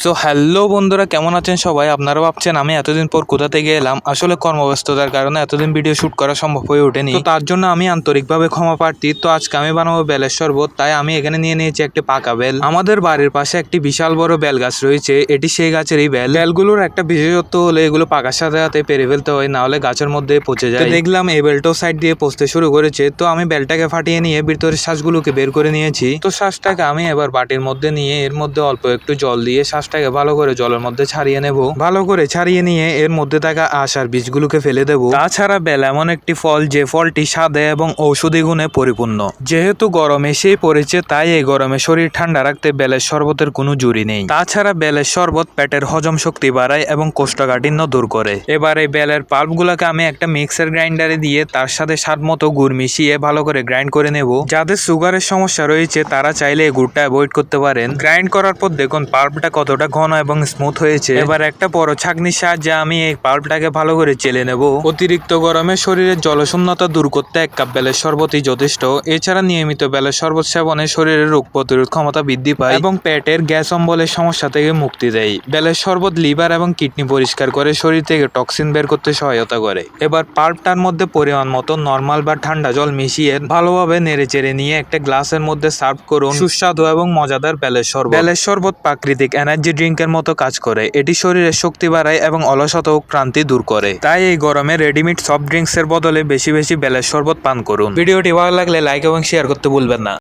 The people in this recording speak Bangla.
সো হ্যালো বন্ধুরা, কেমন আছেন সবাই? আপনারা ভাবছেন আমি এতদিন পর কোথা থেকে এলাম। আসলে কর্মব্যস্ততার কারণে এতদিন ভিডিও শ্যুট করা সম্ভব হয়ে ওঠেনি, তো তার জন্য আমি আন্তরিকভাবে ক্ষমা প্রার্থী। তো আজকে আমি বানাবো বেলের শরবত, তাই আমি এখানে নিয়ে নিয়েছি একটি পাকা বেল। আমাদের বাড়ির পাশে একটি বিশাল বড় বেল গাছ রয়েছে, এটি সেই গাছেরই বেল। বেলগুলোর একটা বিশেষত্ব হলো এগুলো পাকার সাথে সাথে পেরে ফেলতে হয়, না হলে গাছের মধ্যে পচে যায়। দেখলাম এই বেলটাও সাইড দিয়ে পচতে শুরু করেছে, তো আমি বেলটাকে ফাটিয়ে নিয়ে ভিতরের শ্বাসগুলোকে বের করে নিয়েছি। তো শ্বাসটাকে আমি এবার বাটির মধ্যে নিয়ে এর মধ্যে অল্প একটু জল দিয়ে শ্বাসটাকে ভালো করে জলের মধ্যে ছাড়িয়ে নেব। ভালো করে ছাড়িয়ে নিয়ে এর মধ্যে থাকা আঁশ আর বীজগুলোকে ফেলে দেব। তাছাড়া বেল এমন একটি ফল যে ফলটি স্বাদে এবং ঔষধি গুণে পরিপূর্ণ। যেহেতু গরম এসেই পড়েছে, তাই এই গরমে শরীর ঠান্ডা রাখতে বেলের শরবতের কোনো জুড়ি নেই। তাছাড়া বেলের শরবত পেটের হজম শক্তি বাড়ায় এবং কোষ্ঠকাঠিন্য দূর করে। এবার এই বেলের পাল্পগুলোকে আমি একটা মিক্সার গ্রাইন্ডারে দিয়ে তার সাথে স্বাদ মতো গুড় মিশিয়ে ভালো করে গ্রাইন্ড করে নেব। যাদের সুগারের সমস্যা রয়েছে তারা চাইলে এই গুড়টা অ্যাভয়েড করতে পারেন। গ্রাইন্ড করার পর দেখুন পাল্পটা কতটা ঘন এবং স্মুথ হয়েছে। এবার একটা বড় ছাঁকনির সাহায্যে আমি এই পাল্পটাকে ভালো করে চেলে নেব। অতিরিক্ত গরমে শরীরের জলশূন্যতা দূর করতে 1 কাপ বেলের শরবতই যথেষ্ট। এছাড়া নিয়মিত বেলের শরবত সেবনে শরীরের রোগ প্রতিরোধ ক্ষমতা বৃদ্ধি পায় এবং পেটের গ্যাস অম্বলের সমস্যা থেকে মুক্তি দেয়। বেলের শরবত লিভার এবং কিডনি পরিষ্কার করে শরীর থেকে টক্সিন বের করতে সহায়তা করে। এবার পাল্পটার মধ্যে পরিমাণ মতো নরমাল বা ঠান্ডা জল মিশিয়ে ভালোভাবে নেড়েচেড়ে নিয়ে একটা গ্লাসের মধ্যে সার্ভ করুন। সুস্বাদু এবং মজাদার বেলের শরবত। বেলের শরবত প্রাকৃতিক এনার্জি ড্রিঙ্কের মতো কাজ করে। এটি শরীরের শক্তি বাড়ায় এবং অলসতা ও ক্লান্তি দূর করে। তাই এই গরমে রেডিমেড সফট ড্রিঙ্কস এর বদলে বেশি বেশি বেলের শরবত পান করুন। ভিডিওটি ভালো লাগলে লাইক এবং শেয়ার করতে ভুলবেন না।